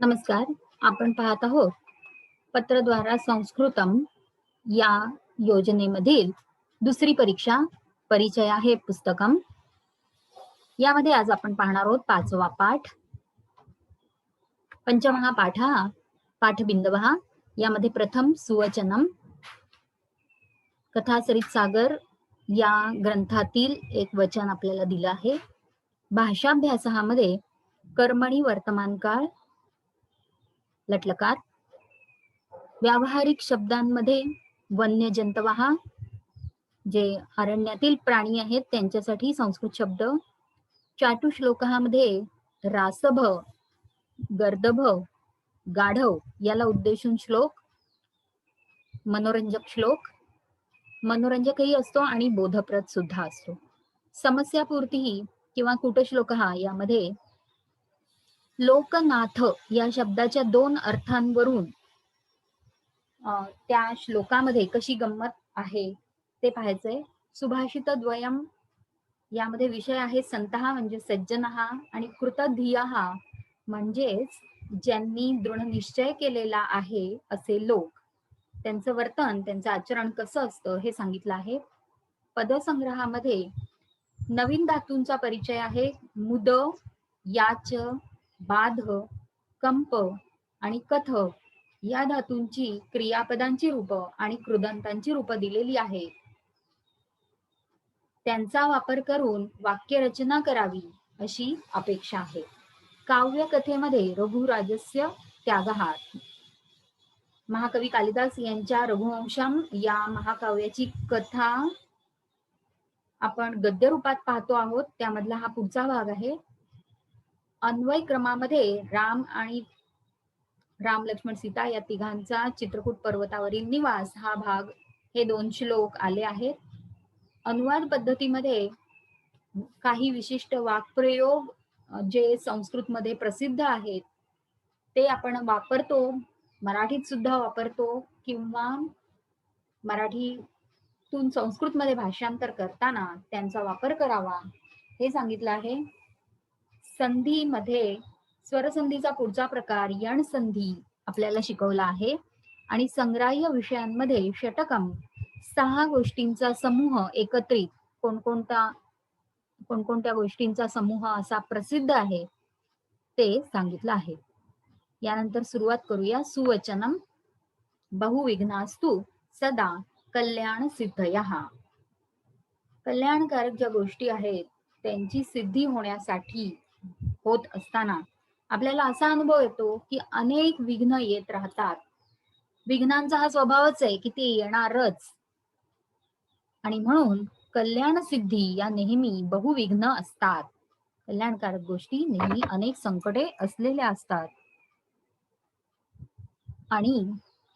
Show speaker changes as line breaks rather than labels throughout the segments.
नमस्कार. आपण पाहत आहोत पत्रद्वारा संस्कृतम या योजनेमधील दुसरी परीक्षा परिचय हे पुस्तकम. यामध्ये आज आपण पाहणार आहोत 5वा पाठ. पंचमहा पाठः पाठबिंदवः. यामध्ये प्रथम सुवचनम. कथासरित सागर या ग्रंथातील एक वचन आपल्याला दिलं आहे. भाषाभ्यासामध्ये कर्मणी वर्तमानकाळ लटलकार. व्यावहारिक शब्दांमध्ये वन्यजंतवः जे अरण्यातील प्राणी आहेत त्यांच्यासाठी संस्कृत शब्द. चाटुश्लोकामध्ये रासभ, गर्दभ, गाढव याला उद्देशून श्लोक. मनोरंजक श्लोक. मनोरंजकही असतो आणि बोधप्रद सुद्धा असतो. समस्यापूर्ती किंवा कुटश्लोक यामध्ये लोकनाथ या शब्दाच्या 2 अर्थांवरून त्या श्लोकामध्ये कशी गंमत आहे ते पाहायचंय. सुभाषित द्वयम यामध्ये विषय आहे संतः म्हणजे सज्जनः आणि कृतधियः म्हणजेच ज्यांनी दृढ निश्चय केलेला आहे असे लोक, त्यांचं वर्तन, त्यांचं आचरण कसं असतं हे सांगितलं आहे. पदसंग्रहामध्ये नवीन धातूंचा परिचय आहे. मुद, याच, बाध, कंप आणि कथ या धातूंची क्रियापदांची रूप आणि कृदंतांची रूप दिलेली आहे. त्यांचा वापर करून वाक्यरचना करावी अशी अपेक्षा आहे. काव्यकथेमध्ये रघुराजस्य त्यागः. महाकवी कालिदास यांच्या रघुवंशम या महाकाव्याची कथा आपण गद्य रूपात पाहतो आहोत. त्यामधला हा पुढचा भाग आहे. अन्वय क्रमामध्ये राम लक्ष्मण सीता या तिघांचा चित्रकूट पर्वतावरील निवास हा भाग, हे 2 श्लोक आले आहेत. अनुवाद पद्धतीमध्ये काही विशिष्ट वाक्प्रयोग जे संस्कृतमध्ये प्रसिद्ध आहेत ते आपण वापरतो, मराठीत सुद्धा वापरतो किंवा मराठीतून संस्कृतमध्ये भाषांतर करताना त्यांचा वापर करावा हे सांगितलं आहे. संधीमध्ये स्वरसंधीचा पुढचा प्रकार यण संधी आपल्याला शिकवला आहे. आणि संग्राह्य विषयांमध्ये षटकम 6 गोष्टींचा समूह एकत्रित कोणकोणत्या गोष्टींचा समूह असा प्रसिद्ध आहे ते सांगितलं आहे. यानंतर सुरुवात करूया. सुवचनम. बहुविघ्नास्तु सदा कल्याण सिद्धयः. कल्याणकारक ज्या गोष्टी आहेत त्यांची सिद्धी होत असताना आपल्याला असा अनुभव येतो की अनेक विघ्न येत राहतात. विघ्नांचा हा स्वभावच आहे की ते येणारच, आणि म्हणून कल्याण सिद्धी या नेहमी बहुविघ्न असतात. कल्याणकारक गोष्टी नेहमी अनेक संकटे असलेल्या असतात. आणि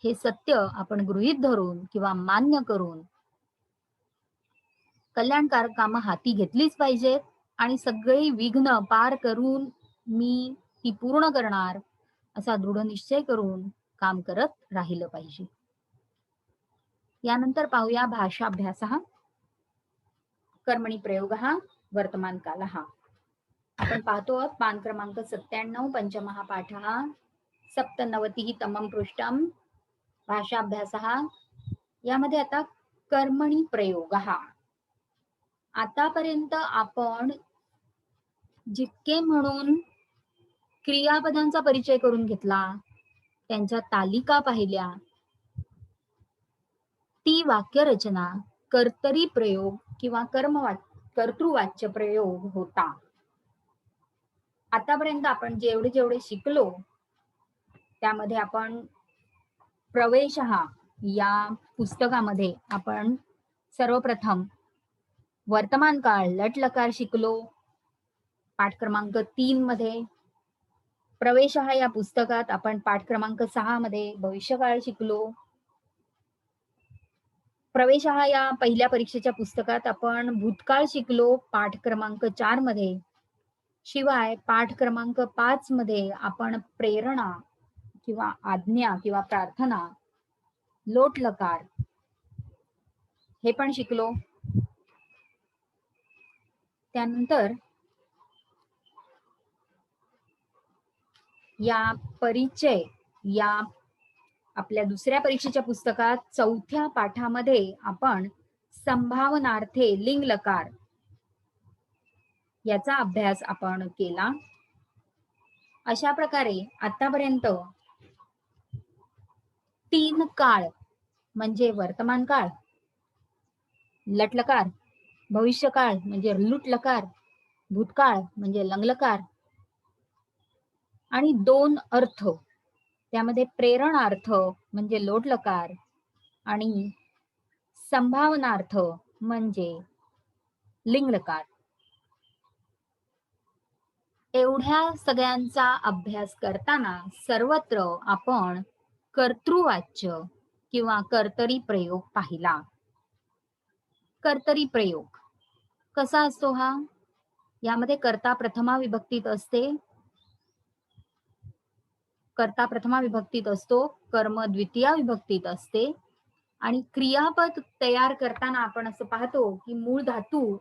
हे सत्य आपण गृहीत धरून किंवा मान्य करून कल्याणकारक कामं हाती घेतलीच पाहिजेत आणि सगळी विघ्न पार करून मी ती पूर्ण करणार असा दृढ निश्चय करून काम करत राहिलं पाहिजे. यानंतर पाहूया भाषाभ्यासः. कर्मणी प्रयोगः वर्तमानकालः. आपण पाहतो पान क्रमांक 97 पंचमहा पाठः 97 तमं पृष्ठम भाषाभ्यासः. यामध्ये आता कर्मणी प्रयोगः. आतापर्यंत आपण जितके म्हणून क्रियापदांचा परिचय करून घेतला, त्यांच्या तालिका पाहिल्या, ती वाक्यरचना कर्तरी प्रयोग किंवा कर्तृवाच्य प्रयोग होता. आतापर्यंत आपण जेवढे शिकलो त्यामध्ये आपण प्रवेशः या पुस्तकामध्ये आपण सर्वप्रथम वर्तमान काळ लटलकार शिकलो. पाठ क्रमांक 3 मध्ये. प्रवेशः या पुस्तकात आपण पाठ क्रमांक 6 मध्ये भविष्यकाळ शिकलो. प्रवेशः या पहिल्या परीक्षेच्या पुस्तकात आपण भूतकाळ शिकलो पाठ क्रमांक 4 मध्ये. शिवाय पाठ क्रमांक 5 मध्ये आपण प्रेरणा किंवा आज्ञा किंवा प्रार्थना लोटलकार हे पण शिकलो. त्यानंतर या परिचय या आपल्या दुसऱ्या परीक्षेच्या पुस्तकात 4थ्या पाठामध्ये आपण संभावनार्थे लिंग लकार याचा अभ्यास आपण केला. अशा प्रकारे आतापर्यंत 3 काळ म्हणजे वर्तमान काळ, लटलकार, भविष्यकाळ म्हणजे लुटलकार, भूतकाळ म्हणजे लंगलकार आणि 2 अर्थ त्यामध्ये प्रेरणार्थ म्हणजे लोटलकार आणि संभावनार्थ म्हणजे लिंगलकार. एवढ्या सगळ्यांचा अभ्यास करताना सर्वत्र आपण कर्तृवाच्य किंवा कर्तरी प्रयोग पाहिला. कर्तरी प्रयोग कसा असतो हा? यामध्ये कर्ता प्रथमा विभक्तीत असते, कर्ता प्रथमा विभक्तीत असतो, कर्म द्वितीया विभक्तीत असते आणि क्रियापद तयार करताना आपण असं पाहतो की मूळ धातू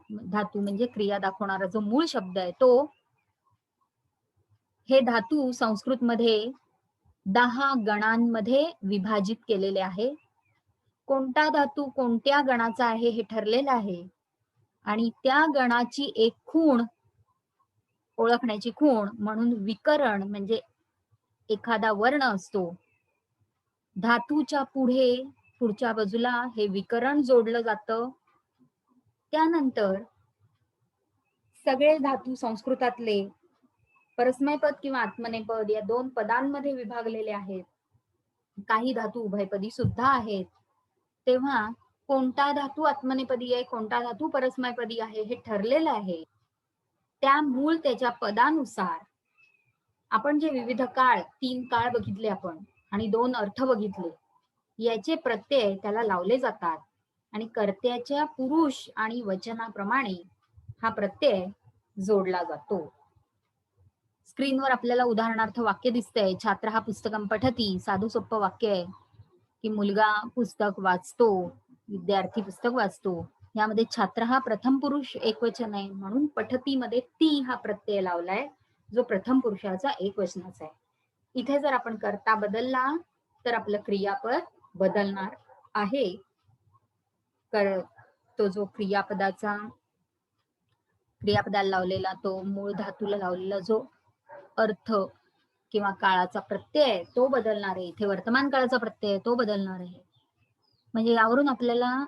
म्हणजे क्रिया दाखवणारा जो मूळ शब्द आहे तो हे धातू संस्कृत मध्ये 10 गणांमध्ये विभाजित केलेले आहे. कोणता धातू कोणत्या गणाचा आहे हे ठरलेलं आहे आणि त्या गणाची एक खूण ओळखण्याची खूण म्हणून विकरण म्हणजे एखादा वर्ण असतो. धातूच्या पुढच्या बाजूला हे विकरण जोडलं जातं. त्यानंतर सगळे धातू संस्कृतातले परस्मैपद किंवा आत्मनेपद या 2 पदांमध्ये विभागलेले आहेत. काही धातू उभयपदी सुद्धा आहेत. तेव्हा कोणता धातू आत्मनेपदी आहे, कोणता धातू परस्मैपदी आहे हे ठरलेलं आहे. त्या मूळ त्याच्या पदानुसार आपण जे विविध काळ 3 काळ बघितले आपण आणि 2 अर्थ बघितले, याचे प्रत्यय त्याला लावले जातात आणि कर्त्याच्या पुरुष आणि वचनाप्रमाणे हा प्रत्यय जोडला जातो. स्क्रीनवर आपल्याला उदाहरणार्थ वाक्य दिसतंय, छात्र हा पुस्तकं पठती. साधं सोपं वाक्य आहे की मुलगा पुस्तक वाचतो, विद्यार्थी पुस्तक वाचतो. यामध्ये छात्र हा प्रथम पुरुष एकवचन आहे म्हणून पठती मध्ये ती हा प्रत्यय लावलाय जो प्रथम पुरुषाचा एकवचनाचा आहे. इथे जर आपण कर्ता बदलला तर आपलं क्रियापद बदलणार आहे. तो जो क्रियापदाला लावलेला तो मूळ धातूला लावलेला जो अर्थ किंवा काळाचा प्रत्यय तो बदलणार आहे. इथे वर्तमान काळाचा प्रत्यय तो बदलणार आहे. म्हणजे यावरून आपल्याला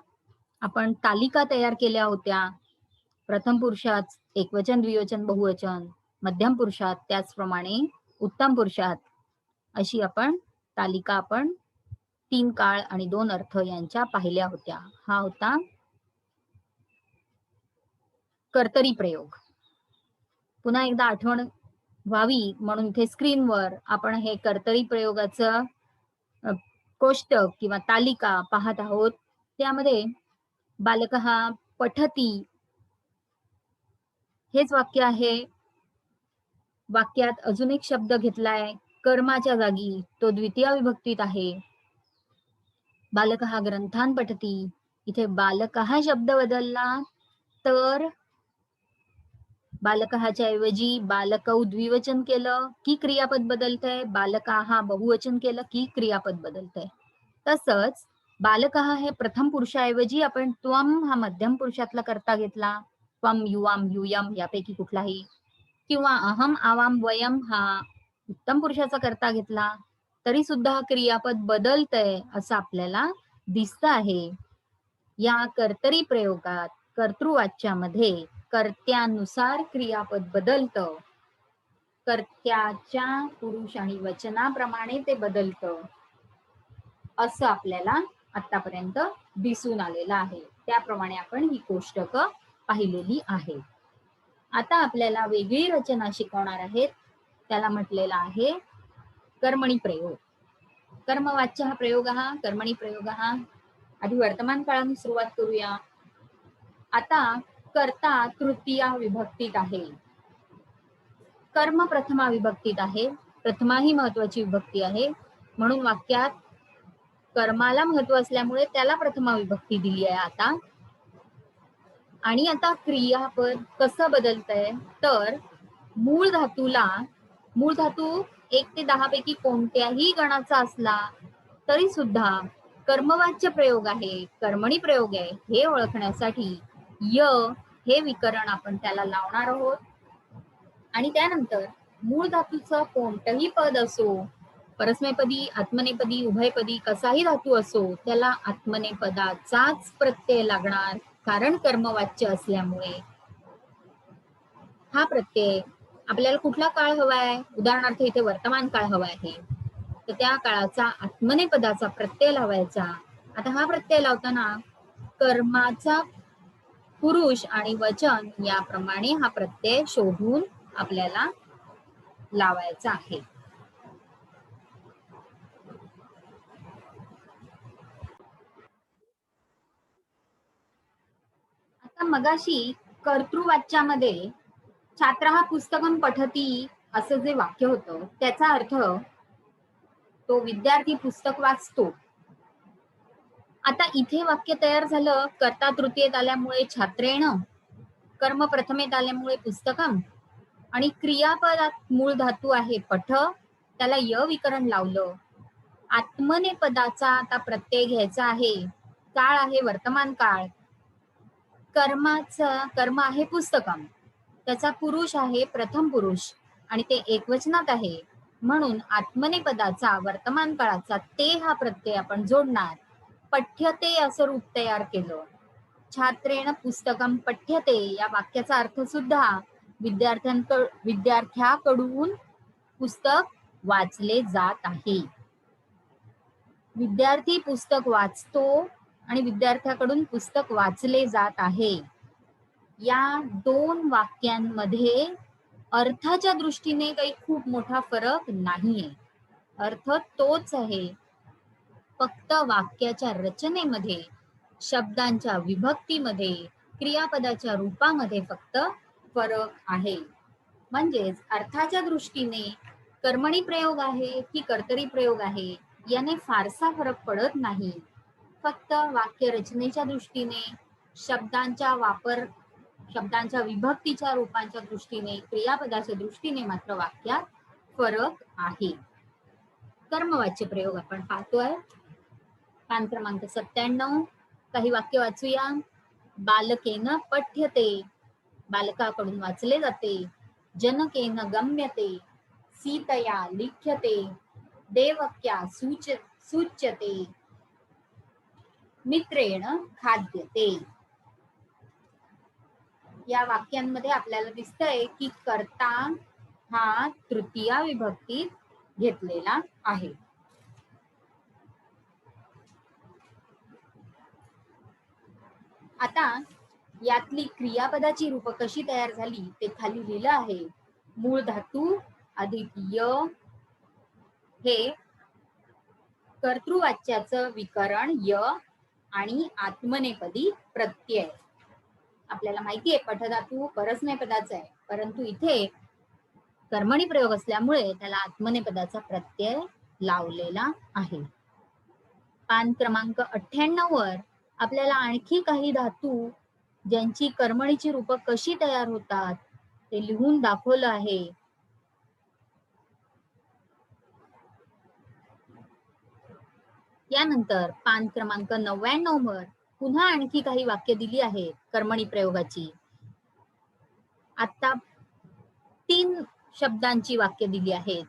आपण तालिका तयार केल्या होत्या. प्रथम पुरुषात एकवचन, द्विवचन, बहुवचन, मध्यम पुरुषात त्याचप्रमाणे उत्तम पुरुषात अशी आपण तालिका आपण 3 काळ आणि 2 अर्थ यांच्या पाहिल्या होत्या. हा होता कर्तरी प्रयोग. पुन्हा एकदा आठवण व्हावी म्हणून इथे स्क्रीनवर आपण हे कर्तरी प्रयोगाचं कोष्टक किंवा तालिका पाहत आहोत. त्यामध्ये बालकः पठती हेच वाक्य आहे. वाक्यात अजून एक शब्द घेतलाय कर्माच्या जागी, तो द्वितीय विभक्तीत आहे. बालकः ग्रंथान पठती, इथे बालकः शब्द बदलला तर बालकहाच्या ऐवजी बालकौ द्विवचन केलं की क्रियापद बदलतंय, बालकाहा बहुवचन केलं की क्रियापद बदलतंय. तसंच बालकः हे प्रथम पुरुषाऐवजी आपण त्वम हा मध्यम पुरुषातला कर्ता घेतला, त्वम युवाम युयम यापैकी कुठलाही, किंवा अहम आवाम वयम हा उत्तम पुरुषाचा कर्ता घेतला तरी सुद्धा हा क्रियापद बदलतंय असं आपल्याला दिसत आहे. या कर्तरी प्रयोगात कर्तृवाच्यामध्ये कर्त्यानुसार क्रियापद बदलतं, कर्त्याच्या पुरुष आणि वचनाप्रमाणे ते बदलतं असं आपल्याला आतापर्यंत दिसून आलेलं आहे. त्याप्रमाणे आपण ही कोष्टक पाहिलेली आहे. आता आपल्याला वेगळी रचना शिकवणार आहेत. त्याला म्हटलेला आहे कर्मणी प्रयोग. कर्मवाच्य हा प्रयोग हा, कर्मणी प्रयोग हा. आधी वर्तमान काळाने सुरुवात करूया. आता कर्ता तृतीया विभक्तीत आहे, कर्म प्रथमा विभक्तीत आहे. प्रथमा ही महत्वाची विभक्ती आहे म्हणून वाक्यात कर्माला महत्व असल्यामुळे त्याला प्रथमा विभक्ती दिली आहे आता. आणि आता क्रियापद कसं बदलतंय तर मूळ धातू 1 ते 10 पैकी कोणत्याही गणाचा असला तरी सुद्धा कर्मवाच्य प्रयोग आहे, कर्मणी प्रयोग आहे हे ओळखण्यासाठी य हे विकरण आपण त्याला लावणार आहोत. आणि त्यानंतर मूळ धातूचं कोणतंही पद असो, परस्मैपदी, आत्मनेपदी, उभयपदी कसाही धातू असो, त्याला आत्मनेपदाचाच प्रत्यय लागणार, कारण कर्मवाच्य असल्यामुळे. हा प्रत्यय आपल्याला कुठला काळ हवाय, उदाहरणार्थ इथे वर्तमान काळ हवा आहे, तर त्या काळाचा आत्मनेपदाचा प्रत्यय लावायचा. आता हा प्रत्यय लावताना कर्माचा पुरुष आणि वचन याप्रमाणे हा प्रत्यय शोधून आपल्याला लावायचा आहे. आता मगाशी कर्तृवाच्यामध्ये छात्रः पुस्तकं पठती असं जे वाक्य होतं त्याचा अर्थ तो विद्यार्थी पुस्तक वाचतो. आता इथे वाक्य तयार झालं कर्ता तृतीयेत आल्यामुळे छात्रेण, कर्म प्रथमेत आल्यामुळे पुस्तकम आणि क्रियापदात मूळ धातू आहे पठ, त्याला य विकरण लावलं. आत्मनेपदाचा आता प्रत्यय घ्यायचा आहे, काळ आहे वर्तमान काळ, कर्माचा कर्म आहे पुस्तकम, त्याचा पुरुष आहे प्रथम पुरुष आणि ते एकवचनात आहे, म्हणून आत्मनेपदाचा वर्तमान काळाचा ते हा प्रत्यय आपण जोडणार. पठ्यते असं रूप तयार केलं. छात्रेण पुस्तकम पठ्यते या वाक्याचा अर्थ सुद्धा विद्यार्थ्याकडून पुस्तक वाचले जात आहे. विद्यार्थी पुस्तक वाचतो आणि विद्यार्थ्याकडून पुस्तक वाचले जात आहे. या दोन वाक्यांमध्ये अर्थाच्या दृष्टीने काही खूप मोठा फरक नाहीये, अर्थ तोच आहे. फक्त वाक्याच्या रचनेमध्ये, शब्दांच्या विभक्तीमध्ये, क्रियापदाच्या रूपामध्ये फक्त फरक आहे. म्हणजेच अर्थाच्या दृष्टीने कर्मणी प्रयोग आहे की कर्तरी प्रयोग आहे याने फारसा फरक पडत नाही. फक्त वाक्य रचनेच्या दृष्टीने, शब्दांच्या विभक्तीच्या रूपांच्या दृष्टीने, क्रियापदाच्या दृष्टीने मात्र वाक्यात फरक आहे. कर्मवाच्य प्रयोग आपण पाहतोय. पान क्रमांक 97 काही वाक्य वाचूया. बालकेन पठ्यते, बालकाकडून वाचले जाते. जनकेन गम्यते, सीतया लिख्यते. देवक्या सूच्यते, मित्रेण खाद्यते. या वाक्यांमध्ये आपल्याला दिसतंय की कर्ता हा तृतीया विभक्तीत घेतलेला आहे. आता यातली क्रियापदाची रूप कशी तयार झाली ते खाली लिहिलं आहे. मूळ धातू अधिक य हे कर्तृवाच्याचं विकरण य आणि आत्मनेपदी प्रत्यय. आपल्याला माहिती आहे पठधातू परस्मैपदाचा आहे, परंतु इथे कर्मणी प्रयोग असल्यामुळे त्याला आत्मनेपदाचा प्रत्यय लावलेला आहे. पान क्रमांक 98 वर आपल्याला आणखी काही धातू ज्यांची कर्मणीची रूप कशी तयार होतात ते लिहून दाखवलं आहे. यानंतर पान क्रमांक 99 वर पुन्हा आणखी काही वाक्य दिली आहेत कर्मणी प्रयोगाची. आता 3 शब्दांची वाक्य दिली आहेत.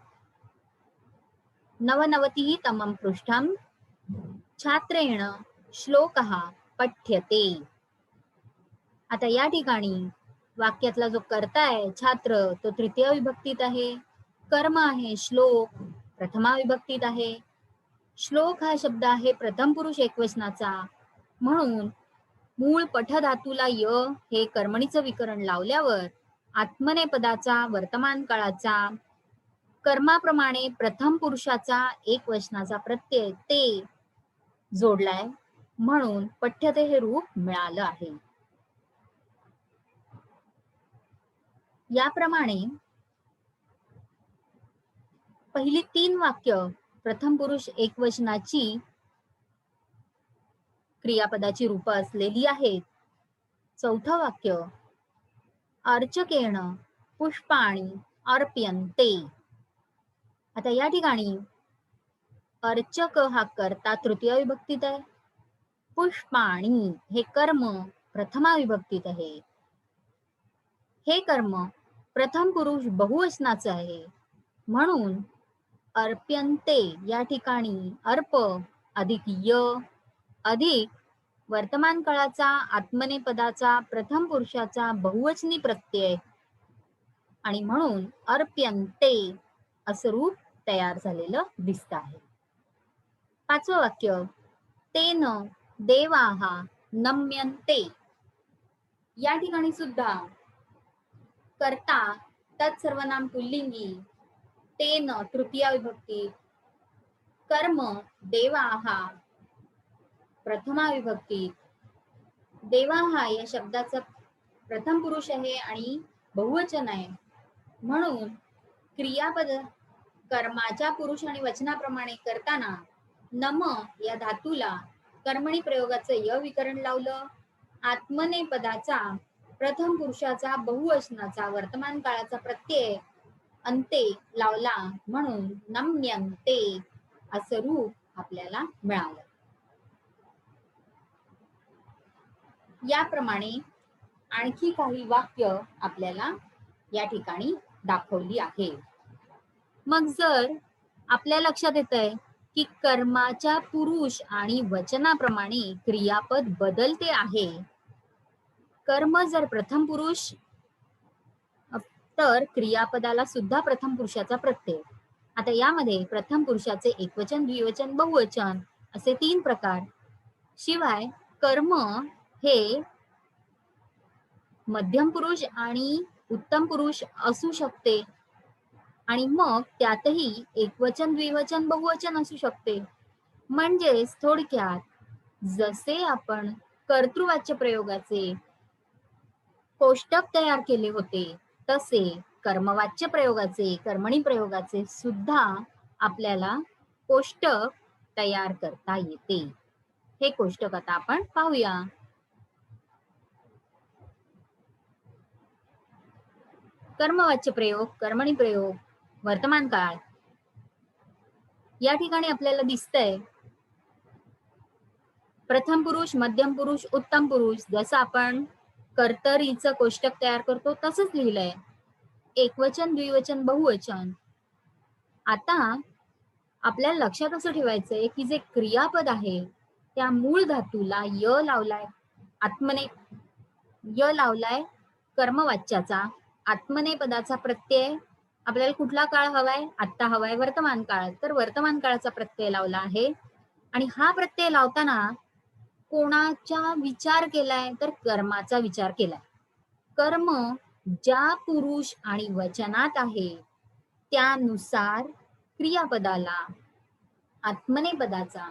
नवनवतिः तमं पृष्ठम, छात्रेण श्लोकः पठ्यते. आता या ठिकाणी वाक्यातला जो कर्ता आहे छात्र तो तृतीय विभक्तीत आहे, कर्म आहे श्लोक प्रथमा विभक्तीत आहे. श्लोक हा शब्द आहे प्रथम पुरुष एकवचनाचा, म्हणून मूळ पठधातूला य हे कर्मणीचं विकरण लावल्यावर आत्मनेपदाचा वर्तमान काळाचा कर्माप्रमाणे प्रथम पुरुषाचा एकवचनाचा प्रत्यय ते जोडलाय, म्हणून पठ्यते हे रूप मिळालं आहे. याप्रमाणे पहिली 3 वाक्य प्रथम पुरुष एकवचनाची क्रियापदाची रूप असलेली आहेत. चौथं वाक्य अर्चकेण पुष्पाणि अर्प्यन्ते. आता या ठिकाणी अर्चक हा कर्ता तृतीय विभक्तीत आहे. पुष्पाणी हे कर्म प्रथमा विभक्तीत आहे. हे कर्म प्रथम पुरुष बहुवचनाचं आहे. म्हणून अर्प्यन्ते या ठिकाणी अर्प अधिक य अधिक वर्तमान काळाचा आत्मनेपदाचा प्रथम पुरुषाचा बहुवचनी प्रत्यय आणि म्हणून अर्प्यन्ते असं रूप तयार झालेलं दिसत आहे. पाचवं वाक्य तेन देवाहा नम्यन्ते या ठिकाणी सुद्धा कर्ता तत्सर्वनाम पुल्लिंगी तेन तृतीया विभक्ती कर्म देवाहा प्रथमा विभक्ती देवाहा या शब्दाचा प्रथम पुरुष आहे आणि बहुवचन आहे. म्हणून क्रियापद कर्माच्या पुरुष आणि वचनाप्रमाणे करताना नम या धातूला कर्मणी प्रयोगाचं य विकरण लावलं. आत्मनेपदाचा प्रथम पुरुषाचा बहुवचनाचा वर्तमान काळाचा प्रत्यय अंते लावला म्हणून नम्यन्ते असं रूप आपल्याला मिळालं. याप्रमाणे आणखी काही वाक्य आपल्याला या ठिकाणी दाखवली आहे. मग जर आपल्या लक्षात येतंय की कर्माच्या पुरुष आणि वचनाप्रमाणे क्रियापद बदलते आहे. कर्म जर प्रथम पुरुष तर क्रियापदाला सुद्धा प्रथम पुरुषाचा प्रत्यय. आता यामध्ये प्रथम पुरुषाचे एकवचन द्विवचन बहुवचन असे 3 प्रकार. शिवाय कर्म हे मध्यम पुरुष आणि उत्तम पुरुष असू शकते आणि मग त्यातही एकवचन द्विवचन बहुवचन असू शकते. म्हणजेच थोडक्यात जसे आपण कर्तृवाच्य प्रयोगाचे कोष्टक तयार केले होते तसे कर्मवाच्य प्रयोगाचे कर्मणी प्रयोगाचे सुद्धा आपल्याला कोष्टक तयार करता येते. हे कोष्टक आता आपण पाहूया. कर्मवाच्य प्रयोग कर्मणी प्रयोग वर्तमान काळ या ठिकाणी आपल्याला दिसतंय प्रथम पुरुष मध्यम पुरुष उत्तम पुरुष जसं आपण कर्तरीचं कोष्टक तयार करतो तसंच लिहिलंय. एकवचन द्विवचन बहुवचन. आता आपल्याला लक्षात असं ठेवायचंय की जे क्रियापद आहे त्या मूळ धातूला य लावलाय य लावलाय कर्मवाच्याचा आत्मनेपदाचा प्रत्यय आपल्याला कुठला काळ हवाय आत्ता हवाय वर्तमान काळ तर वर्तमान काळाचा प्रत्यय लावला आहे. आणि हा प्रत्यय लावताना कोणाचा विचार केलाय तर कर्माचा विचार केलाय. कर्म ज्या पुरुष आणि वचनात आहे त्यानुसार क्रियापदाला आत्मनेपदाचा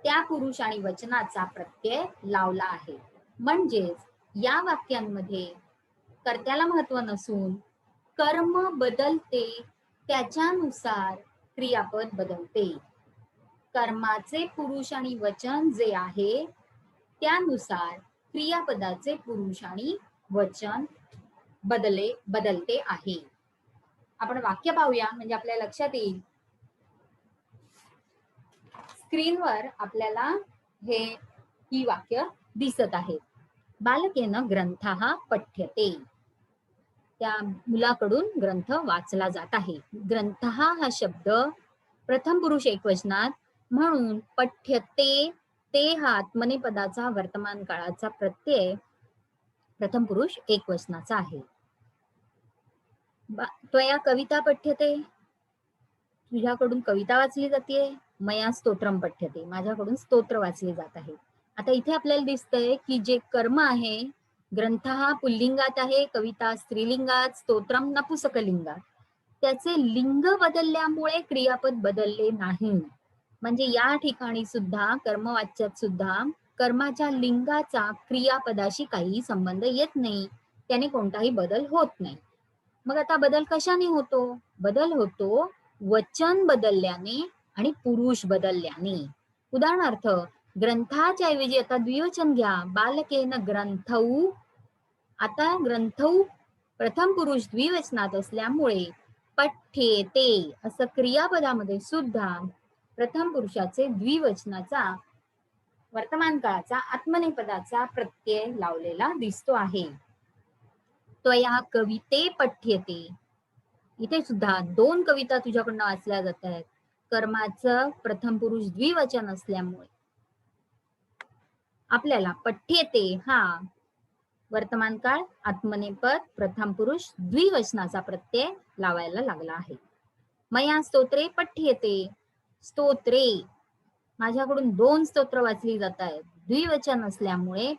त्या पुरुष आणि वचनाचा प्रत्यय लावला आहे. म्हणजेच या वाक्यांमध्ये कर्त्याला महत्व नसून कर्म बदलते त्याच्यानुसार क्रियापद बदलते. कर्माचे पुरुष आणि वचन जे आहे त्यानुसार क्रियापदाचे पुरुष आणि वचन बदलते आहे. आपण वाक्य पाहूया म्हणजे आपल्या लक्षात येईल. स्क्रीनवर आपल्याला ही वाक्य दिसत आहेत. बालकेन ग्रंथः पठ्यते. त्या मुलाकडून ग्रंथ वाचला जात आहे. ग्रंथः हा शब्द प्रथम पुरुष एकवचनात म्हणून पठ्यते ते हा आत्मनेपदाचा वर्तमान काळाचा प्रत्यय प्रथम पुरुष एकवचनाचा आहे. त्वया कविता पठ्यते. तुझ्याकडून कविता वाचली जाते. मया स्तोत्रम पठ्यते. माझ्याकडून स्तोत्र वाचले जात आहे. आता इथे आपल्याला दिसतंय की जे कर्म आहे ग्रंथ हा पुल्लिंगात आहे कविता स्त्रीलिंगात स्तोत्रम नपुसकलिंगात. त्याचे लिंग बदलल्यामुळे क्रियापद बदलले नाही. म्हणजे या ठिकाणी सुद्धा कर्मवाच्यात सुद्धा कर्माच्या लिंगाचा क्रियापदाशी काही संबंध येत नाही. त्याने कोणताही बदल होत नाही. मग आता बदल कशाने होतो? बदल होतो वचन बदलल्याने आणि पुरुष बदलल्याने. उदाहरणार्थ ग्रंथाच्या ऐवजी आता द्विवचन घ्या. बालकेन ग्रंथौ. आता ग्रंथौ प्रथम पुरुष द्विवचनात असल्यामुळे पठ्येते असं क्रियापदामध्ये सुद्धा प्रथम पुरुषाचे द्विवचनाचा वर्तमान काळाचा आत्मनेपदाचा प्रत्यय लावलेला दिसतो आहे. त्वया कविते पठ्यते, इथे सुद्धा दोन कविता तुझ्याकडनं वाचल्या जात आहेत. कर्माचं प्रथम पुरुष द्विवचन असल्यामुळे आपल्याला पठ्येते हा वर्तमान काळ आत्मनेपद प्रथम पुरुष द्विवचनाचा प्रत्यय लावायला लागला आहे. मया स्तोत्रे पठ्येते, स्तोत्रे माझ्याकडून दोन स्तोत्र वाचली जात आहेत. द्विवचन असल्यामुळे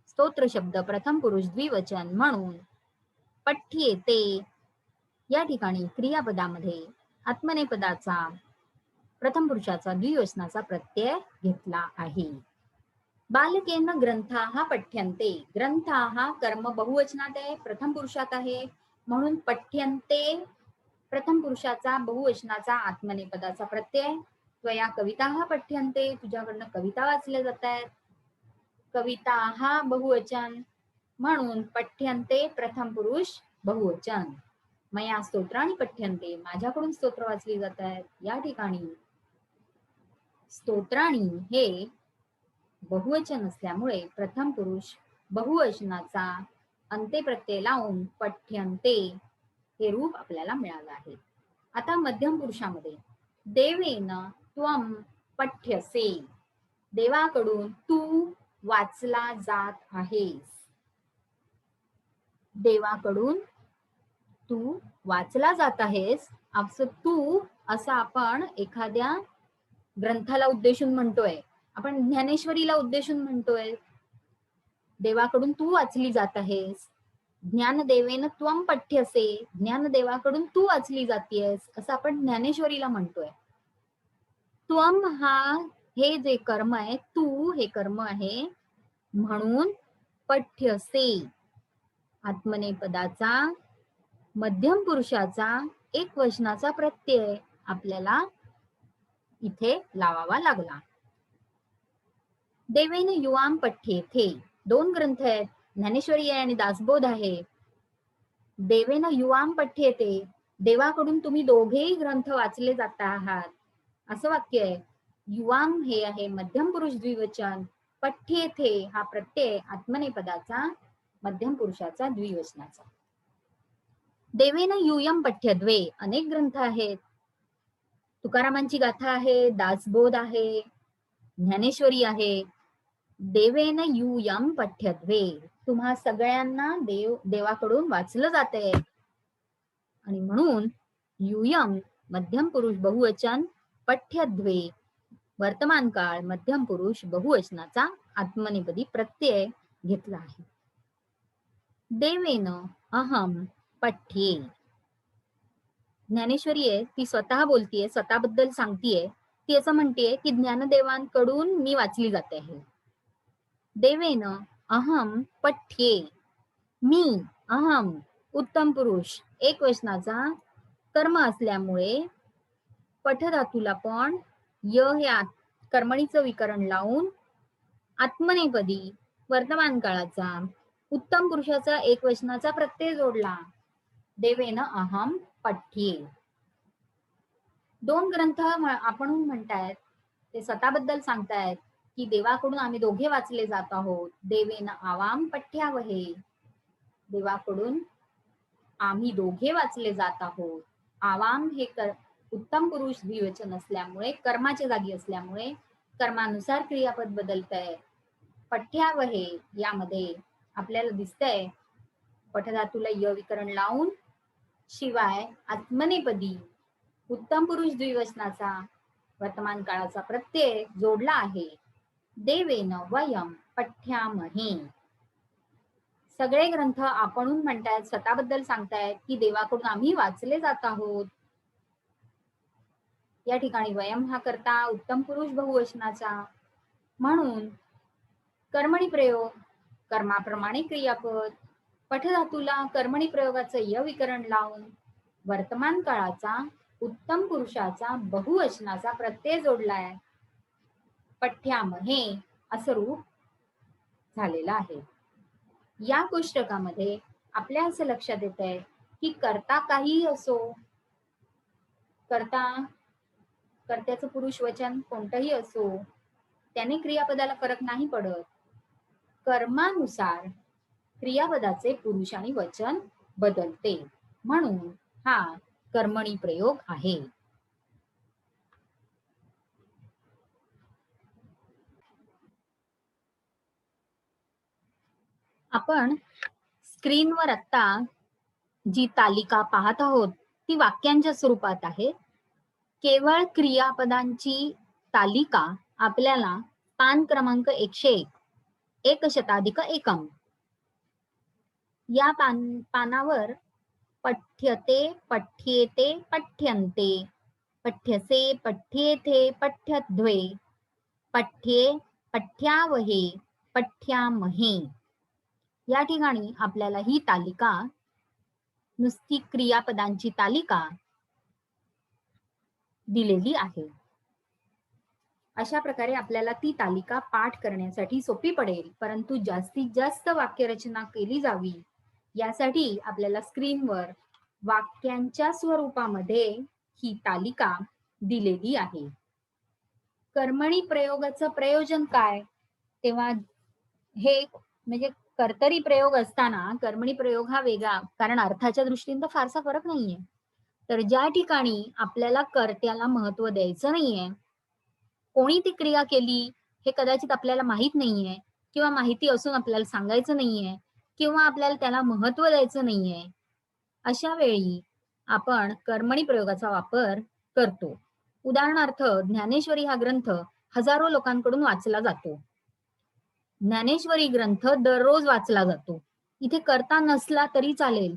स्तोत्र शब्द प्रथम पुरुष द्विवचन म्हणून पठ्येते या ठिकाणी क्रियापदामध्ये आत्मनेपदाचा प्रथम पुरुषाचा द्विवचनाचा प्रत्यय घेतला आहे. बालकेन ग्रंथाः पठ्यन्ते, ग्रंथाः कर्म बहुवचनात आहे, प्रथम पुरुषात आहे, म्हणून पठ्यन्ते प्रथम पुरुषाचा बहुवचनाचा आत्मनेपदाचा प्रत्यय. त्वया कविताः पठ्यन्ते, तुझ्याकडनं कविता वाचल्या जात आहेत. कविताः बहुवचन म्हणून पठ्यन्ते प्रथम पुरुष बहुवचन. मया स्तोत्राणि पठ्यन्ते, माझ्याकडून स्तोत्र वाचली जात आहेत. या ठिकाणी स्तोत्राणी हे बहुवचन असल्यामुळे प्रथम पुरुष बहुवचनाचा अंत्यप्रत्यय लावून पठ्यन्ते हे रूप आपल्याला मिळालं आहे. आता मध्यम पुरुषामध्ये देवेन त्वम पठ्यसे, देवाकडून तू वाचला जात आहेस. देवाकडून तू वाचला जात आहेस असं तू असं आपण एखाद्या ग्रंथाला उद्देशून म्हणतोय, आपण ज्ञानेश्वरीला उद्देशून म्हणतोय. देवाकडून तू वाचली जात आहेस. ज्ञानदेवेन त्वम पठ्यसे, ज्ञानदेवाकडून तू वाचली जातीयस असं आपण ज्ञानेश्वरीला म्हणतोय. त्वम हा हे जे कर्म आहे, तू हे कर्म आहे, म्हणून पठ्यसे आत्मनेपदाचा मध्यम पुरुषाचा एक वचनाचा प्रत्यय आपल्याला इथे लावावा लागला. देवेन युवाम पठ्येथे, दोन ग्रंथ आहेत, ज्ञानेश्वरी आहे आणि दासबोध आहे. देवेन युवाम पठ्येथे, देवाकडून तुम्ही दोघेही ग्रंथ वाचले जात आहात असं वाक्य आहे. युवाम हे आहे मध्यम पुरुष द्विवचन, पठ्येथे हा प्रत्यय आत्मनेपदाचा मध्यम पुरुषाचा द्विवचनाचा. देवेन यूयम पठ्यद्वे, अनेक ग्रंथ आहेत. तुकारामांची गाथा आहे, दासबोध आहे, ज्ञानेश्वरी आहे. देवेन यूयम पठ्यद्वे, तुम्हा सगळ्यांना देवाकडून वाचलं जाते आणि म्हणून यूयम मध्यम पुरुष बहुवचन, पठ्यद्वे वर्तमान काळ मध्यम पुरुष बहुवचनाचा आत्मनेपदी प्रत्यय घेतला आहे. देवेन अहम पठ्ये, ज्ञानेश्वरी आहे ती स्वतः बोलतीये, स्वतःबद्दल सांगतीये. ती असं म्हणतीये की ज्ञानदेवांकडून मी वाचली जाते आहे. देवेन अहम पठ्ये, मी, अहम उत्तम पुरुष एक वचनाचा कर्म असल्यामुळे पठधातूला पण य हे कर्मणीचं विकरण लावून आत्मनेपदी वर्तमान काळाचा उत्तम पुरुषाचा एक वचनाचा प्रत्यय जोडला. देवेन अहम पठ्ये. दोन ग्रंथ आपण म्हणतायत, ते स्वतःबद्दल सांगतायत की देवाकडून आम्ही दोघे वाचले जात आहोत. देवेन आवाम पठ्यावहे, देवाकडून आम्ही दोघे वाचले जात आहोत. आवाम हे उत्तम पुरुष द्विवचन असल्यामुळे कर्माच्या जागी असल्यामुळे कर्मानुसार क्रियापद बदलतंय. पठ्यावहे यामध्ये आपल्याला दिसतंय पठधातूला य विकरण लावून शिवाय आत्मनेपदी उत्तम पुरुष द्विवचनाचा वर्तमान काळाचा प्रत्यय जोडला आहे. देवेन वयम पठ्यामहे, सगळे ग्रंथ आपणून म्हणतायत, स्वतःबद्दल सांगतायत की देवाकडून आम्ही वाचले जात आहोत. या ठिकाणी वयम हा करता उत्तम पुरुष बहुवचनाचा, म्हणून कर्मणी प्रयोग कर्माप्रमाणे क्रियापद, पठधातूला कर्मणी प्रयोगाचं य विकरण लावून वर्तमान काळाचा उत्तम पुरुषाचा बहुवचनाचा प्रत्यय जोडलाय. पठ्यामहे असं रूप झालेलं आहे. या कोष्टकामध्ये आपल्या असं लक्षात येत आहे की कर्ता काहीही असो, कर्त्याचं पुरुष वचन कोणतंही असो, त्याने क्रियापदाला फरक नाही पडत. कर्मानुसार क्रियापदाचे पुरुष आणि वचन बदलते, म्हणून हा कर्मणी प्रयोग आहे. आपण स्क्रीनवर आता जी तालिका पाहत आहोत ती वाक्यांच्या स्वरूपात आहे. केवळ क्रियापदांची तालिका आपल्याला पान क्रमांक 101 एकशताधिक एकम या पानावर पठ्यते, पठ्येते, पठ्यन्ते, पठ्यसे, पठ्येथे, पठ्यध्वे, पठ्ये, पठ्यावहे, पठ्यामहे या ठिकाणी आपल्याला ही तालिका, नुसती क्रियापदांची तालिका दिलेली आहे. अशा प्रकारे आपल्याला ती तालिका पाठ करण्यासाठी सोपी पडेल, परंतु जास्तीत जास्त वाक्यरचना केली जावी यासाठी आपल्याला स्क्रीनवर वाक्यांच्या स्वरूपामध्ये ही तालिका दिलेली आहे. कर्मणी प्रयोगाचं प्रयोजन काय? तेव्हा हे म्हणजे कर्तरी प्रयोग असताना कर्मणी प्रयोग हा वेगळा, कारण अर्थाच्या दृष्टीने तर फारसा फरक नाहीये. तर ज्या ठिकाणी आपल्याला कर्त्याला महत्व द्यायचं नाहीये, कोणी ती क्रिया केली हे कदाचित आपल्याला माहित नाहीये, किंवा माहिती असून आपल्याला सांगायचं नाहीये, किंवा आपल्याला त्याला महत्व द्यायचं नाहीये, अशा वेळी आपण कर्मणी प्रयोगाचा वापर करतो. उदाहरणार्थ ज्ञानेश्वरी हा ग्रंथ हजारो लोकांकडून वाचला जातो. ज्ञानेश्वरी ग्रंथ दररोज वाचला जातो. इथे कर्ता नसला तरी चालेल,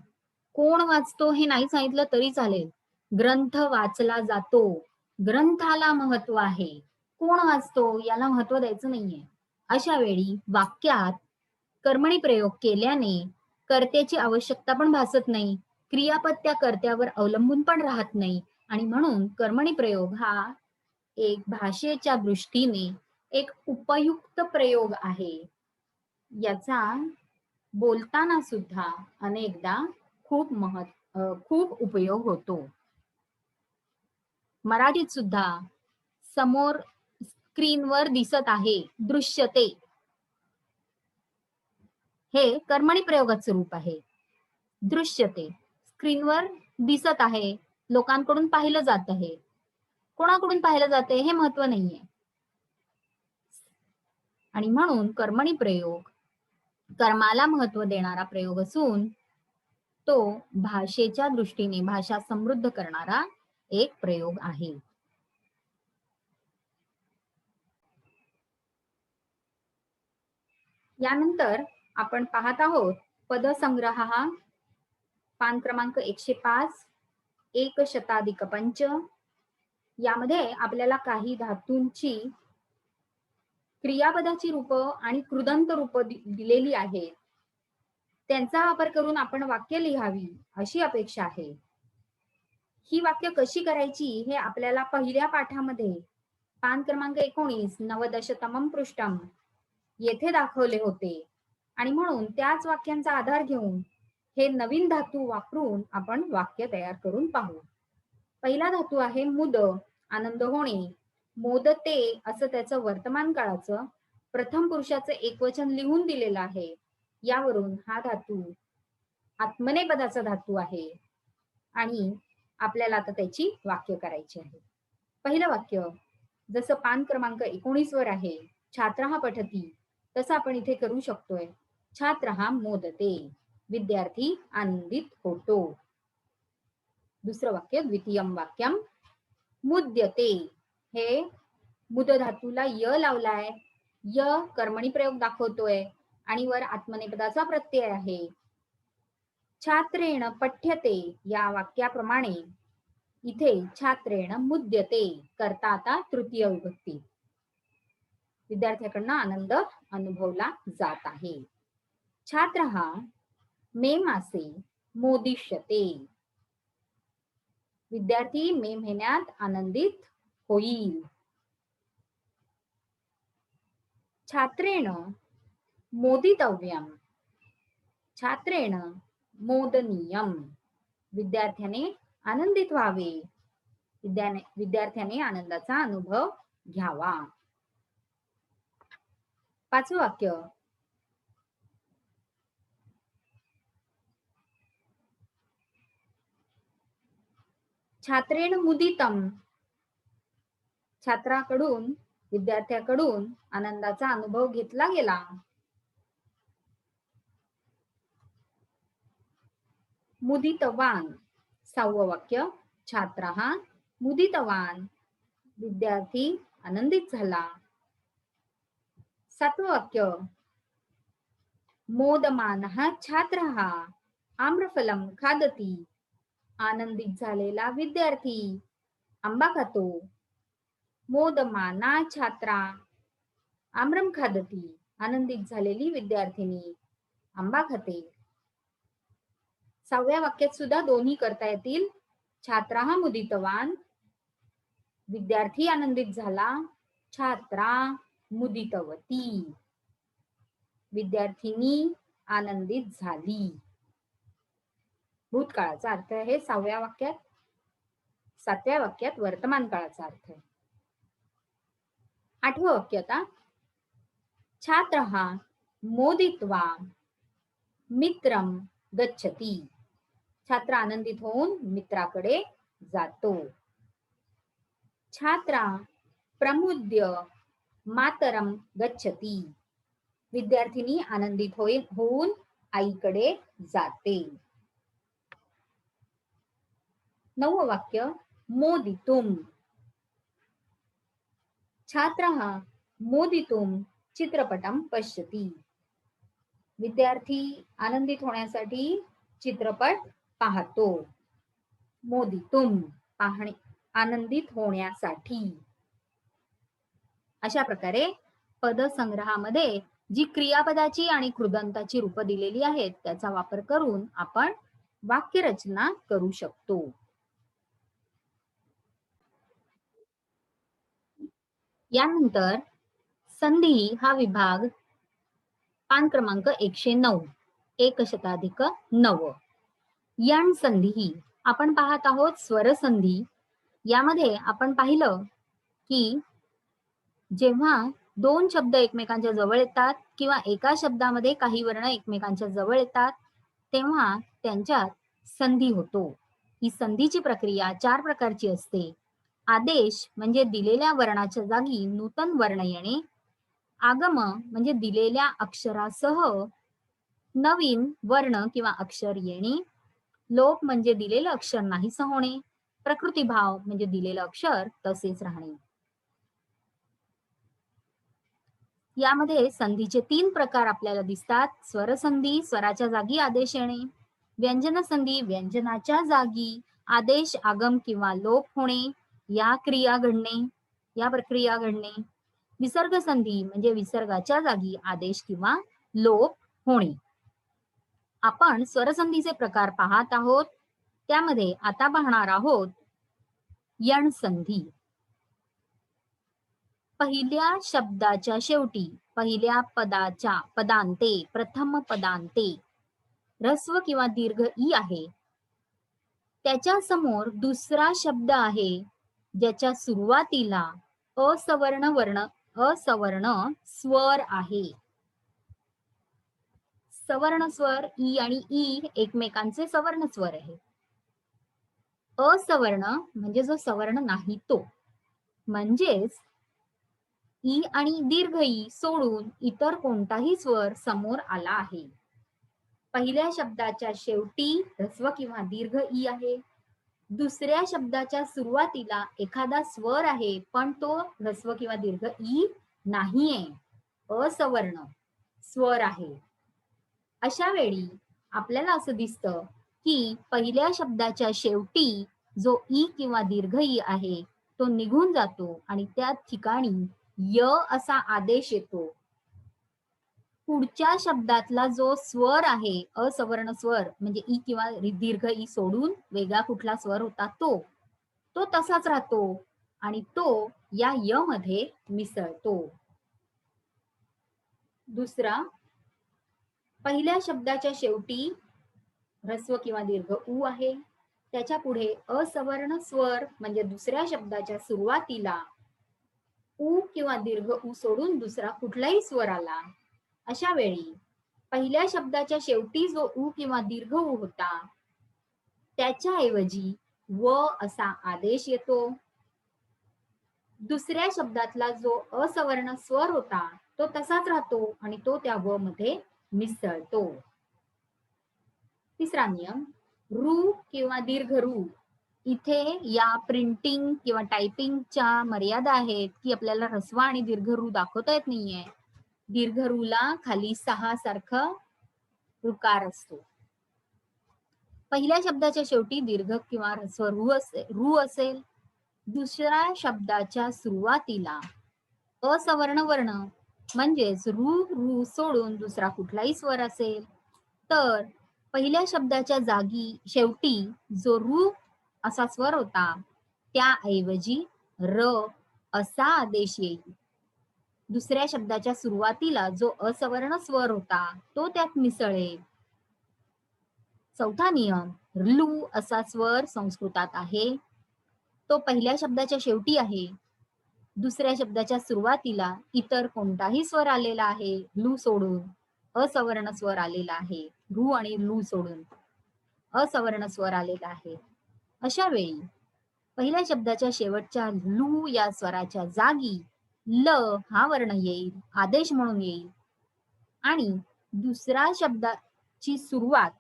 कोण वाचतो हे नाही सांगितलं तरी चालेल, ग्रंथ वाचला जातो, ग्रंथाला महत्व आहे. कोण वाचतो याला महत्व द्यायचं नाहीये. अशा वेळी वाक्यात कर्मणी प्रयोग केल्याने कर्त्याची आवश्यकता पण भासत नाही, क्रियापद त्या कर्त्यावर अवलंबून पण राहत नाही, आणि म्हणून कर्मणी प्रयोग हा एक भाषेच्या दृष्टीने एक उपयुक्त प्रयोग आहे. याचा बोलताना सुद्धा अनेकदा खूप उपयोग होतो. मराठीत सुद्धा समोर स्क्रीनवर दिसत आहे दृश्यते, हे कर्मणी प्रयोगाचं रूप आहे. दृश्यते, स्क्रीनवर दिसत आहे, लोकांकडून पाहिलं जात आहे. कोणाकडून पाहिलं जाते हे महत्व नाहीये, आणि म्हणून कर्मणी प्रयोग कर्माला महत्व देणारा प्रयोग असून तो भाषेच्या दृष्टीने भाषा समृद्ध करणारा एक प्रयोग आहे. यानंतर आपण पाहत आहोत पदसंग्रह हा पान क्रमांक 105 एकशताधिक पंच. यामध्ये आपल्याला काही धातूंची क्रियापदाची रूप आणि कृदंत रूप दिलेली आहेत. त्यांचा वापर करून आपण वाक्य लिहावी अशी अपेक्षा आहे. ही वाक्य कशी करायची हे आपल्याला पहिल्या पाठामध्ये पान क्रमांक 19 नवदशतमं पृष्ठम येथे दाखवले होते, आणि म्हणून त्याच वाक्यांचा आधार घेऊन हे नवीन धातू वापरून आपण वाक्य तयार करून पाहू. पहिला धातू आहे मुद, आनंद होणे. मोदते असं त्याचं वर्तमान काळाचं प्रथम पुरुषाचं एकवचन लिहून दिलेलं आहे. यावरून हा धातू आत्मनेपदाचा धातू आहे, आणि आपल्याला आता त्याची वाक्य करायची आहे. पहिलं वाक्य जसं पान क्रमांक 19 वर आहे छात्रः पठती, तसं आपण इथे करू शकतोय. छात्रः मोदते, विद्यार्थी आनंदित होतो. दुसरं वाक्य द्वितीयं वाक्यम मुद्यते, हे मुद धातूला य लावलाय, य कर्मणी प्रयोग दाखवतोय, आणि वर आत्मनेपदाचा प्रत्यय आहे. छात्रेण पठ्यते या वाक्याप्रमाणे इथे छात्रेण मुद्यते करता आता तृतीय विभक्ती, विद्यार्थ्याकडनं आनंद अनुभवला जात आहे. छात्रः मे मासे मोदिष्यते, विद्यार्थी मे महिन्यात आनंदित होईल. छात्रेण मोदितव्यम, छात्रेण मोदनीयम, विद्यार्थ्याने आनंदित व्हावे. विद्यार्थ्याने आनंदाचा अनुभव घ्यावा. 5वं वाक्य, छात्रेण मुदितम, छात्राकडून विद्यार्थ्याकडून आनंदाचा अनुभव घेतला गेला. मुदितवान, 6वं वाक्य, छात्रः मुदितवान, विद्यार्थी आनंदित झाला. 7वं वाक्य, मोदमानः छात्रः आम्रफलम खादती, आनंदित झालेला विद्यार्थी आंबा खातो. मोदमाना छात्रा आम्रम खादती, आनंदित झालेली विद्यार्थिनी आंबा खाते. 6व्या वाक्यात सुद्धा दोन्ही करता येतील. छात्रः मुदितवान, विद्यार्थी आनंदित झाला. छात्रा मुदितवती, विद्यार्थिनी आनंदित झाली. भूतकाळाचा अर्थ आहे 6व्या वाक्यात. 7व्या वाक्यात वर्तमान काळाचा अर्थ आहे. 8वं वाक्य आता, छात्रः मोदित्वा मित्रम गच्छति, छात्र आनंदित होऊन मित्राकडे जातो. छात्रा प्रमुद्य मातरम गच्छति, विद्यार्थिनी आनंदित होऊन आईकडे जाते. 9वं वाक्य, मोदितुम, छात्रः मोदितुम चित्रपटम पश्यति, विद्यार्थी आनंदित होण्यासाठी चित्रपट पाहतो. मोदितुम, पाहणे, आनंदित होण्यासाठी. अशा प्रकारे पदसंग्रहामध्ये जी क्रियापदाची आणि कृदंताची रूपं दिलेली आहेत त्याचा वापर करून आपण वाक्यरचना करू शकतो. यानंतर संधी हा विभाग पान क्रमांक 109, 100+9. यण संधी आपण पाहत आहोत. स्वरसंधी यामध्ये आपण पाहिलं की जेव्हा दोन शब्द एकमेकांच्या जवळ येतात किंवा एका शब्दामध्ये काही वर्ण एकमेकांच्या जवळ येतात तेव्हा त्यांच्यात संधी होतो. ही संधीची प्रक्रिया 4 प्रकारची असते. आदेश म्हणजे दिलेल्या वर्णाच्या जागी नूतन वर्ण येणे. आगम म्हणजे दिलेल्या अक्षरासह नवीन वर्ण किंवा अक्षर येणे. लोप म्हणजे दिलेलं अक्षर नाहीसं होणे. प्रकृतिभाव म्हणजे दिलेलं अक्षर तसेच राहणे. यामध्ये संधीचे 3 प्रकार आपल्याला दिसतात. स्वरसंधी, स्वराच्या जागी आदेश येणे. व्यंजन संधी, व्यंजनाच्या जागी आदेश, आगम किंवा लोप होणे, या क्रिया घडणे, या प्रक्रिया घडणे. विसर्ग संधी म्हणजे विसर्गाच्या जागी आदेश किंवा लोप होणे. आपण स्वरसंधीचे प्रकार पाहत आहोत. त्यामध्ये आता पाहणार आहोत यण संधी. पहिल्या शब्दाच्या शेवटी, पहिल्या पदांते, प्रथम पदांते ह्रस्व किंवा दीर्घ ई आहे. त्याच्या समोर दुसरा शब्द आहे ज्याच्या सुरुवातीला असवर्ण स्वर आहे. सवर्ण स्वर ई आणि ई एकमेकांचे सवर्ण स्वर आहे. असवर्ण म्हणजे जो सवर्ण नाही तो, म्हणजेच ई आणि दीर्घ ई सोडून इतर कोणताही स्वर समोर आला आहे. पहिल्या शब्दाच्या शेवटी ह्रस्व किंवा दीर्घ ई आहे. दुसऱ्या शब्दाच्या सुरुवातीला एखादा स्वर आहे पण तो ह्रस्व किंवा दीर्घ ई नाहीये, असवर्ण स्वर आहे. अशा वेळी आपल्याला असं दिसतं की पहिल्या शब्दाच्या शेवटी जो ई किंवा दीर्घ ई आहे तो निघून जातो आणि त्या ठिकाणी य असा आदेश येतो. पुढच्या शब्दातला जो स्वर आहे असवर्ण स्वर म्हणजे ई किंवा दीर्घ ई सोडून वेगळा कुठला स्वर होता तो तसाच राहतो आणि तो या य मध्ये मिसळतो. दुसरा, पहिल्या शब्दाच्या शेवटी ह्रस्व किंवा दीर्घ उ आहे. त्याच्या पुढे असवर्ण स्वर म्हणजे दुसऱ्या शब्दाच्या सुरुवातीला उ किंवा दीर्घ उ सोडून दुसरा कुठलाही स्वर आला, अशा वेळी पहिल्या शब्दाच्या शेवटी जो उ किंवा दीर्घ उ होता त्याच्याऐवजी व असा आदेश येतो. दुसऱ्या शब्दातला जो असवर्ण स्वर होता तो तसाच राहतो आणि तो त्या व मध्ये मिसळतो. तिसरा नियम, रू किंवा दीर्घ रू. इथे या प्रिंटिंग किंवा टायपिंगच्या मर्यादा आहेत की आपल्याला ऱ्हस्व आणि दीर्घ रू दाखवता येत नाहीये. दीर्घ रूला खाली 6 सारखं ऋकार असतो. पहिल्या शब्दाच्या शेवटी दीर्घ किंवा ऱ्हस्व रू असेल. दुसऱ्या शब्दाच्या सुरुवातीला असवर्ण वर्ण म्हणजेच रू सोडून दुसरा कुठलाही स्वर असेल तर पहिल्या शब्दाच्या जागी शेवटी जो रू असा स्वर होता त्याऐवजी र असा आदेश येईल. दुसऱ्या शब्दाच्या सुरुवातीला जो असवर्ण स्वर होता तो त्यात मिसळेल. चौथा नियम, लू असा स्वर संस्कृतात आहे. तो पहिल्या शब्दाच्या शेवटी आहे. दुसऱ्या शब्दाच्या सुरुवातीला इतर कोणताही स्वर आलेला आहे लू सोडून, असवर्ण स्वर आलेला आहे. रू आणि लू सोडून असवर्ण स्वर आलेला आहे. अशा वेळी पहिल्या शब्दाच्या शेवटच्या लू या स्वराच्या जागी ल हा वर्ण येईल, आदेश म्हणून येईल आणि दुसऱ्या शब्दाची सुरुवात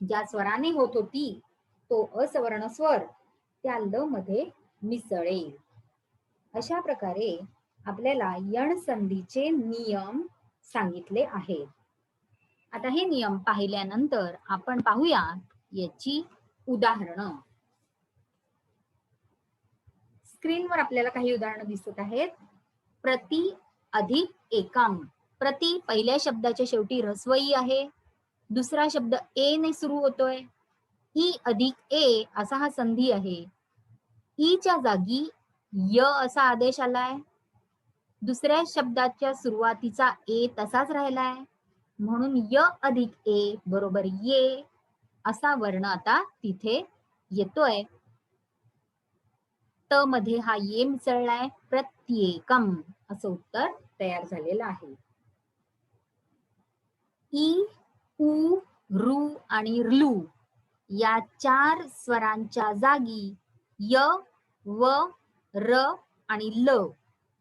ज्या स्वराने होत होती तो असवर्ण स्वर त्या ल मध्ये मिसळेल. अशा प्रकारे आपल्याला यण संधीचे नियम सांगितले आहेत. आता हे नियम पाहिल्यानंतर आपण पाहूया याची उदाहरणं. स्क्रीनवर आपल्याला काही उदाहरणं दिसत आहेत. प्रति अधिक एकम. प्रति पहिल्या शब्दाच्या शेवटी ऱ्हस्व ई आहे. दुसरा शब्द ए ने सुरू होतोय. ई अधिक ए असा हा संधी आहे. ई च्या जागी य असा आदेश आलाय. दुसऱ्या शब्दाच्या सुरुवातीचा ए तसाच राहिलाय म्हणून य अधिक ए बरोबर ये असा वर्ण आता तिथे येतोय. त मध्ये हा ये मिसळलाय. प्रत्येकम असं उत्तर तयार झालेलं आहे. ई, उ, रू आणि ऋ या 4 स्वरांच्या जागी य, व, र आणि ल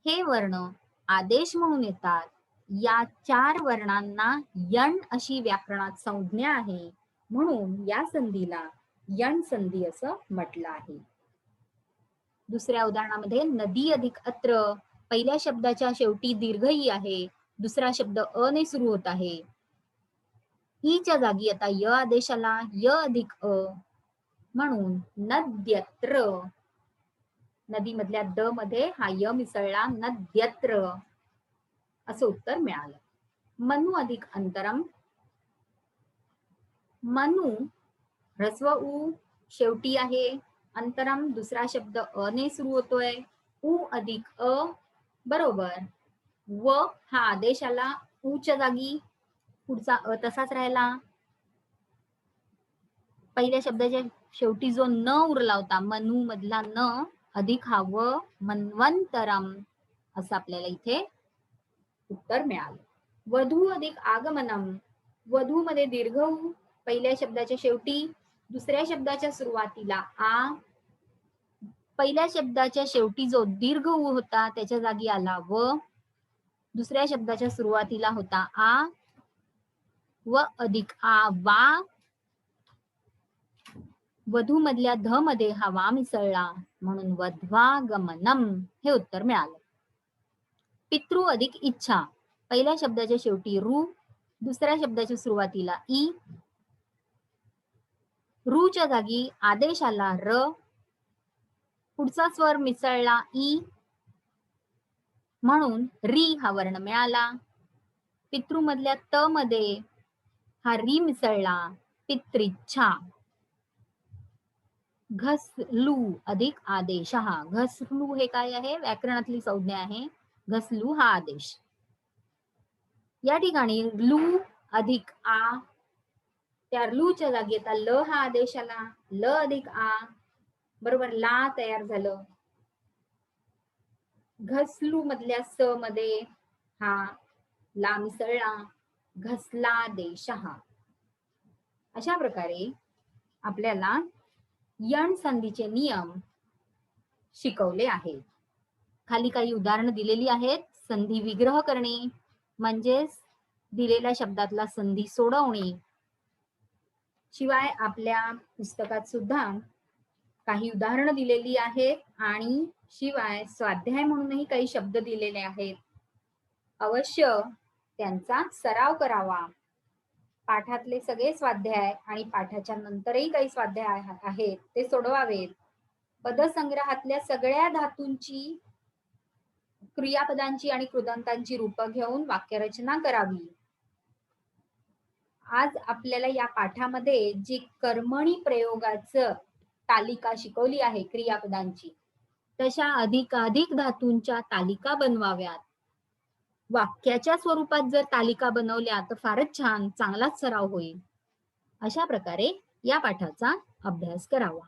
हे वर्ण आदेश म्हणून येतात. या 4 वर्णांना यण अशी व्याकरणात संज्ञा आहे म्हणून या संधीला यण संधी असं म्हटलं आहे. दुसऱ्या उदाहरणामध्ये नदी अधिक अत्र. पहिल्या शब्दाच्या शेवटी दीर्घ ई आहे. दुसरा शब्द अ ने सुरू होत आहे. ई च्या जागी आता य आदेश आला. य अधिक अ म्हणून नद्यत्र. नदीमधल्या द मध्ये हा य मिसळला. नद्यत्र असं उत्तर मिळालं. मनु अधिक अंतरम. मनु ह्रस्व उ शेवटी आहे. अंतरम दुसरा शब्द अ ने सुरू होतोय. उ अधिक अ बरोबर व हा आदेश आला. उ च्या जागी पुढचा अ तसाच राहिला. पहिल्या शब्दाच्या शेवटी जो न उरला होता मनु मधला न अधिक हा व मन्वंतरम असं आपल्याला इथे उत्तर मिळालं. वधू अधिक आगमनम. वधू मध्ये दीर्घ उ पहिल्या शब्दाच्या शेवटी. दुसऱ्या शब्दाच्या सुरुवातीला आ. पहिल्या शब्दाच्या शेवटी जो दीर्घ उ होता त्याच्या जागी आला व. दुसऱ्या शब्दाच्या सुरुवातीला होता आ व अधिक आ वा. वधू मधल्या ध मध्ये हा वा मिसळला म्हणून वध्वागमनम हे उत्तर मिळालं. पितृ अधिक इच्छा. पहिल्या शब्दाच्या शेवटी रू. दुसऱ्या शब्दाच्या सुरुवातीला ई. रूच्या जागी आदेश आला र. पुढचा स्वर मिसळला ई म्हणून री हा वर्ण मिळाला. पितृ मधल्या त मध्ये हा री मिसळला. पित्रिच्छा. घसलू अधिक आदेश. हा घसलू हे काय आहे व्याकरणातली संज्ञा आहे. घसलू हा आदेश. या ठिकाणी लू अधिक आ त्या लूच्या जागी आता ल हा आदेश आला, ल अधिक आ, बरोबर, ला तयार झालं. घसलू मधल्या स मध्ये हा ला मिसळला, घसला देश हा. अशा प्रकारे आपल्याला यण संधीचे नियम शिकवले आहेत. खाली काही उदाहरणं दिलेली आहेत. संधी विग्रह करणे म्हणजेच दिलेल्या शब्दातला संधी सोडवणे. शिवाय आपल्या पुस्तकात सुद्धा काही उदाहरणं दिलेली आहेत आणि शिवाय स्वाध्याय म्हणूनही काही शब्द दिलेले आहेत. अवश्य त्यांचा सराव करावा. पाठातले सगळे स्वाध्याय आणि पाठाच्या नंतरही काही स्वाध्याय आहेत ते सोडवावेत. पदसंग्रहातल्या सगळ्या धातूंची, क्रियापदांची आणि कृदंतांची रूपं घेऊन वाक्यरचना करावी. आज आपल्याला या पाठामध्ये जी कर्मणी प्रयोगाचं तालिका शिकवली आहे क्रियापदांची, तशा अधिकाधिक धातूंच्या तालिका बनवाव्यात. वाक्याच्या स्वरूपात जर तालिका बनवल्या तर फारच छान, चांगलाच सराव होईल. अशा प्रकारे या पाठाचा अभ्यास करावा.